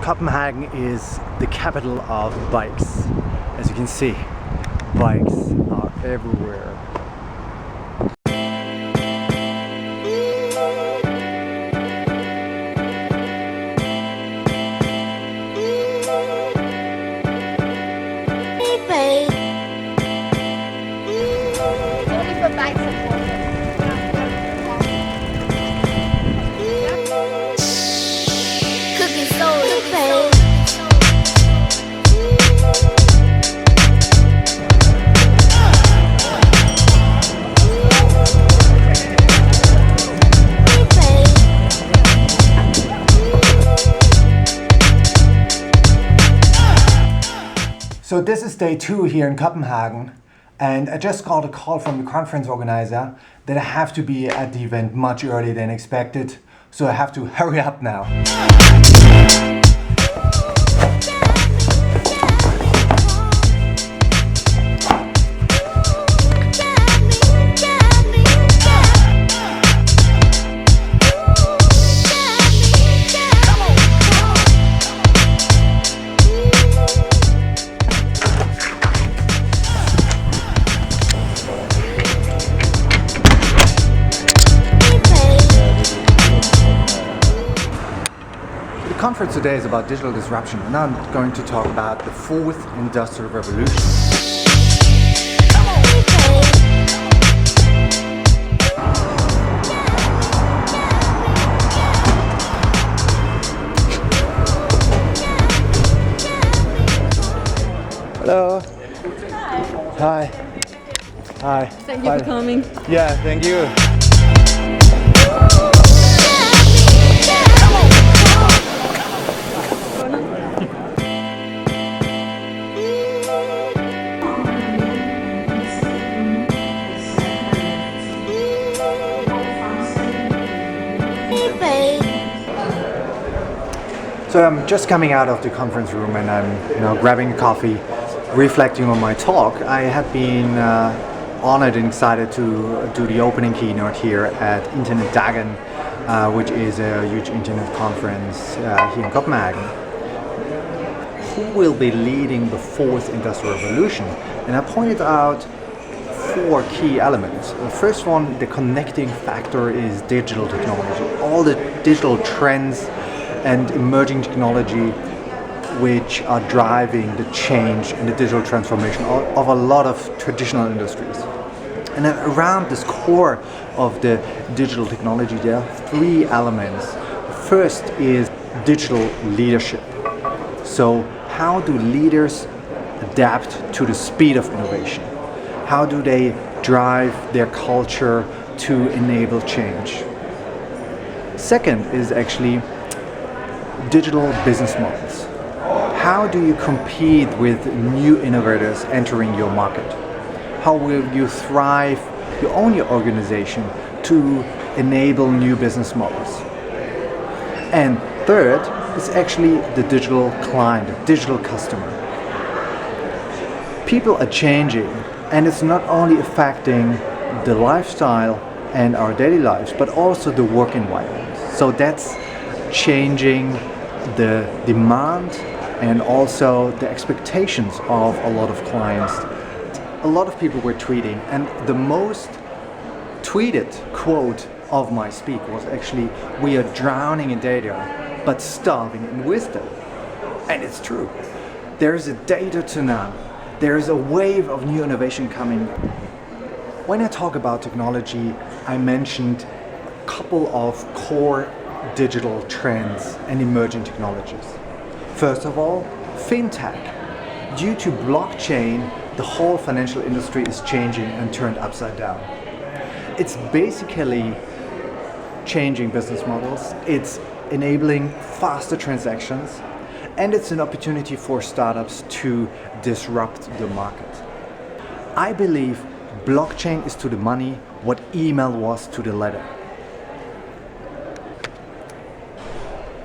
Copenhagen is the capital of bikes. As you can see, bikes are everywhere. Only for bikes and water. Cooking soul. So this is day 2 here in Copenhagen, and I just got a call from the conference organizer that I have to be at the event much earlier than expected, so I have to hurry up now. The conference today is about digital disruption, and I'm going to talk about the 4th Industrial Revolution. Hello. Hi. Hi. Thank you for coming. Yeah, thank you. So I'm just coming out of the conference room and I'm grabbing a coffee, reflecting on my talk. I had been honored and excited to do the opening keynote here at Internetdagen, which is a huge internet conference here in Copenhagen. Who will be leading the 4th Industrial Revolution? And I pointed out 4 key elements. The first one, the connecting factor, is digital technology. All the digital trends and emerging technology which are driving the change and the digital transformation of a lot of traditional industries. And then around this core of the digital technology, there are 3 elements. First is digital leadership. So how do leaders adapt to the speed of innovation? How do they drive their culture to enable change? Second is actually digital business models. How do you compete with new innovators entering your market? How will you thrive, you own your organization to enable new business models? And third is actually the digital client, the digital customer. People are changing, and it's not only affecting the lifestyle and our daily lives, but also the work environment. So that's changing the demand and also the expectations of a lot of clients. A lot of people were tweeting, and the most tweeted quote of my speak was actually, "We are drowning in data, but starving in wisdom." And it's true. There is a data tsunami. There is a wave of new innovation coming. When I talk about technology, I mentioned a couple of core digital trends and emerging technologies. First of all, fintech. Due to blockchain, the whole financial industry is changing and turned upside down. It's basically changing business models, it's enabling faster transactions, and it's an opportunity for startups to disrupt the market. I believe blockchain is to the money what email was to the letter.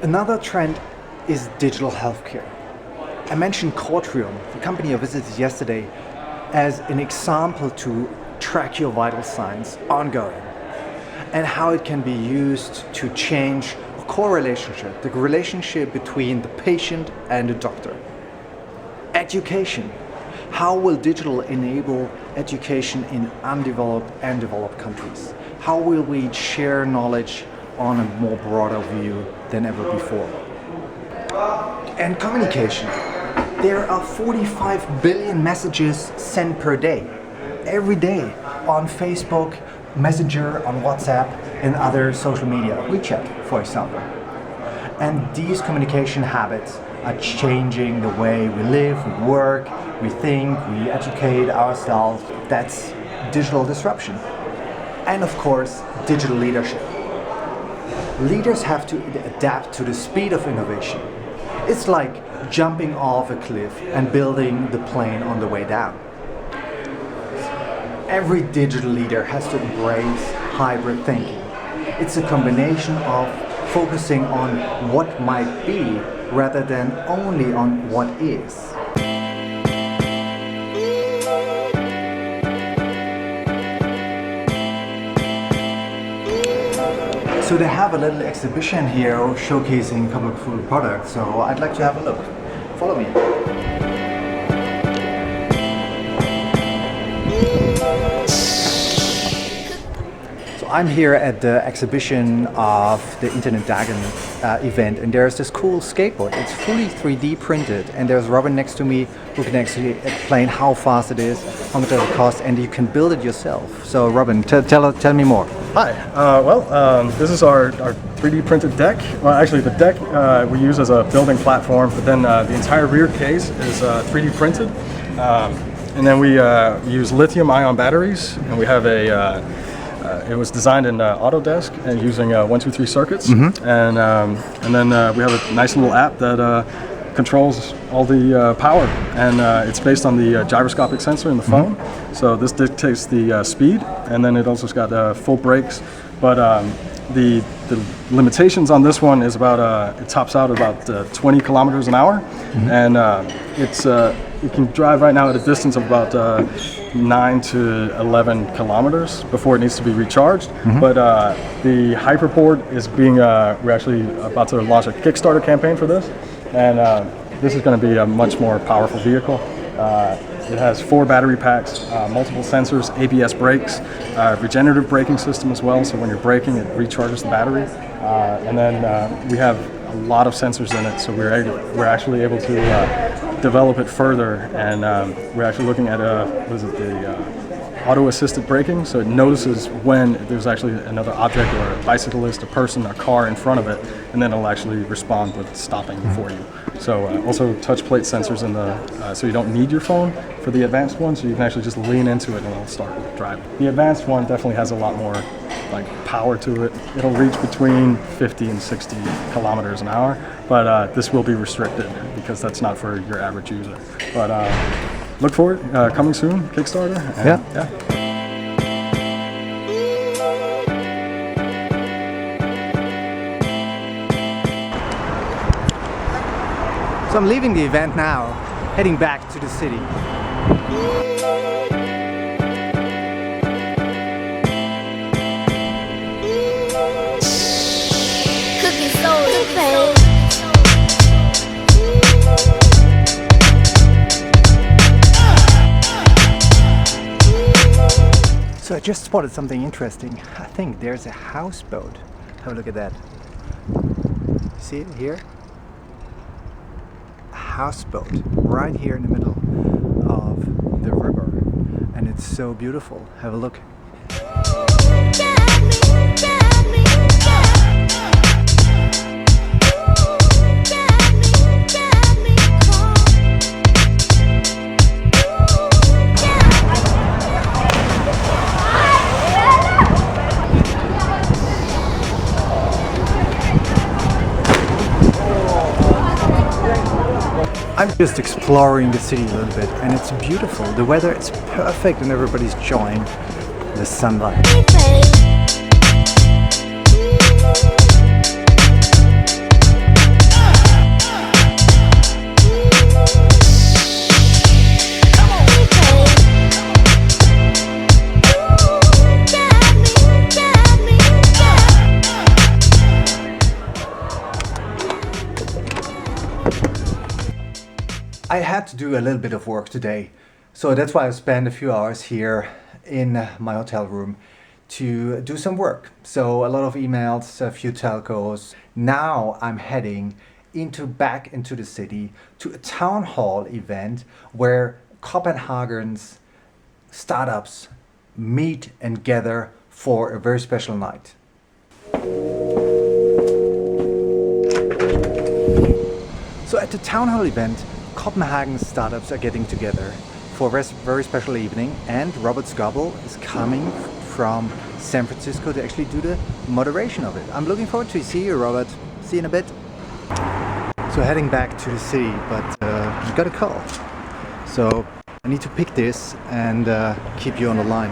Another trend is digital healthcare. I mentioned Courtrium, the company I visited yesterday, as an example to track your vital signs ongoing and how it can be used to change or core relationship, the relationship between the patient and the doctor. Education. How will digital enable education in undeveloped and developed countries? How will we share knowledge on a more broader view than ever before? And communication. There are 45 billion messages sent per day, every day, on Facebook, Messenger, on WhatsApp, and other social media, WeChat, for example. And these communication habits are changing the way we live, we work, we think, we educate ourselves. That's digital disruption. And of course, digital leadership. Leaders have to adapt to the speed of innovation. It's like jumping off a cliff and building the plane on the way down. Every digital leader has to embrace hybrid thinking. It's a combination of focusing on what might be rather than only on what is. So they have a little exhibition here showcasing a couple of cool products, so I'd like to have a look. Follow me. So I'm here at the exhibition of the Internetdagen event, and there's this cool skateboard. It's fully 3D printed, and there's Robin next to me who can actually explain how fast it is, how much does it cost, and you can build it yourself. So Robin, tell me more. Hi, this is our 3D printed deck. Well, actually the deck we use as a building platform, but then the entire rear case is 3D printed. And then we use lithium-ion batteries, and we have it was designed in Autodesk and using 123 circuits. And then we have a nice little app that controls all the power, and it's based on the gyroscopic sensor in the phone. So this dictates the speed, and then it also's got full brakes. But the limitations on this one is about it tops out about 20 kilometers an hour, and it can drive right now at a distance of about 9 to 11 kilometers before it needs to be recharged. But the Hyperboard is we're actually about to launch a Kickstarter campaign for this, and this is going to be a much more powerful vehicle. It has 4 battery packs, multiple sensors, ABS brakes, regenerative braking system as well, so when you're braking it recharges the battery. And then we have a lot of sensors in it, so we're actually able to develop it further, and we're actually looking at the auto-assisted braking, so it notices when there's actually another object or a bicyclist, a person, a car in front of it, and then it'll actually respond with stopping for you. So also touch plate sensors in the, so you don't need your phone for the advanced one, so you can actually just lean into it and it'll start driving. The advanced one definitely has a lot more power to it. It'll reach between 50 and 60 kilometers an hour, but this will be restricted because that's not for your average user. But look for it, coming soon, Kickstarter. And, yeah. So I'm leaving the event now, heading back to the city. So I just spotted something interesting. I think there's a houseboat. Have a look at that. See it here? A houseboat right here in the middle of the river. And it's so beautiful. Have a look. I'm just exploring the city a little bit, and it's beautiful. The weather is perfect and everybody's enjoying the sunlight. I had to do a little bit of work today, so that's why I spent a few hours here in my hotel room to do some work. So a lot of emails, a few telcos. Now I'm heading back into the city to a town hall event where Copenhagen's startups meet and gather for a very special night. So at the town hall event, Copenhagen startups are getting together for a very special evening, and Robert Scoble is coming from San Francisco to actually do the moderation of it. I'm looking forward to see you, Robert. See you in a bit. So heading back to the city, but I got a call. So I need to pick this and keep you on the line.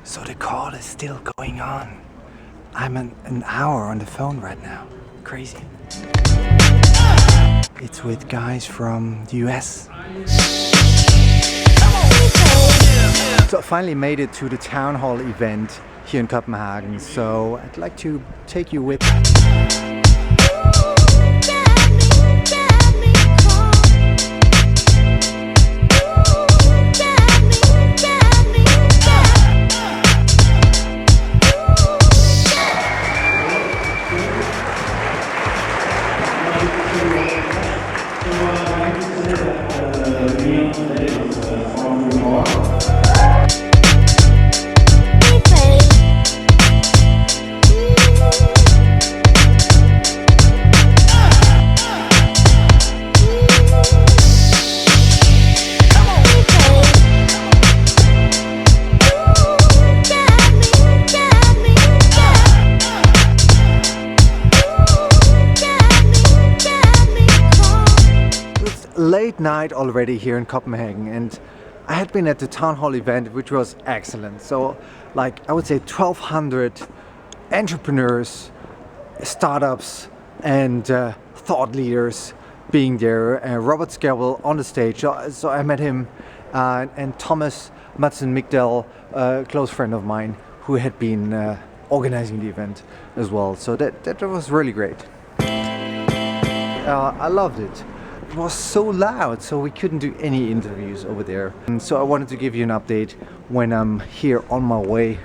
So the call is still going on. I'm an hour on the phone right now. Crazy. It's with guys from the US. So I finally made it to the town hall event here in Copenhagen. So I'd like to take you with. Late night already here in Copenhagen, and I had been at the town hall event, which was excellent. So like I would say 1,200 entrepreneurs, startups and thought leaders being there. Robert Scoble on the stage, so I met him, and Thomas Madsen Migdal, a close friend of mine who had been organizing the event as well. So that was really great. I loved it. It was so loud, so we couldn't do any interviews over there. And so I wanted to give you an update when I'm here on my way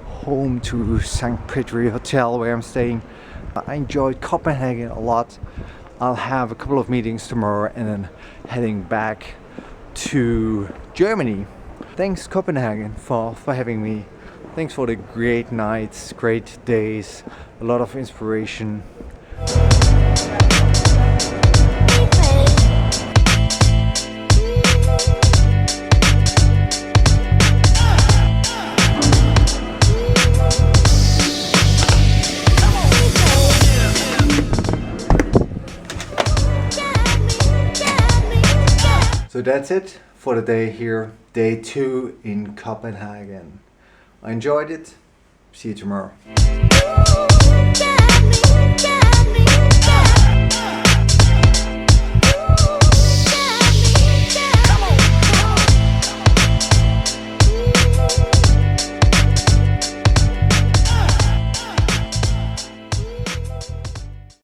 home to St. Petri Hotel where I'm staying. I enjoyed Copenhagen a lot. I'll have a couple of meetings tomorrow and then heading back to Germany. Thanks Copenhagen for having me. Thanks for the great nights, great days, a lot of inspiration. So that's it for the day here, day 2 in Copenhagen. I enjoyed it. See you tomorrow.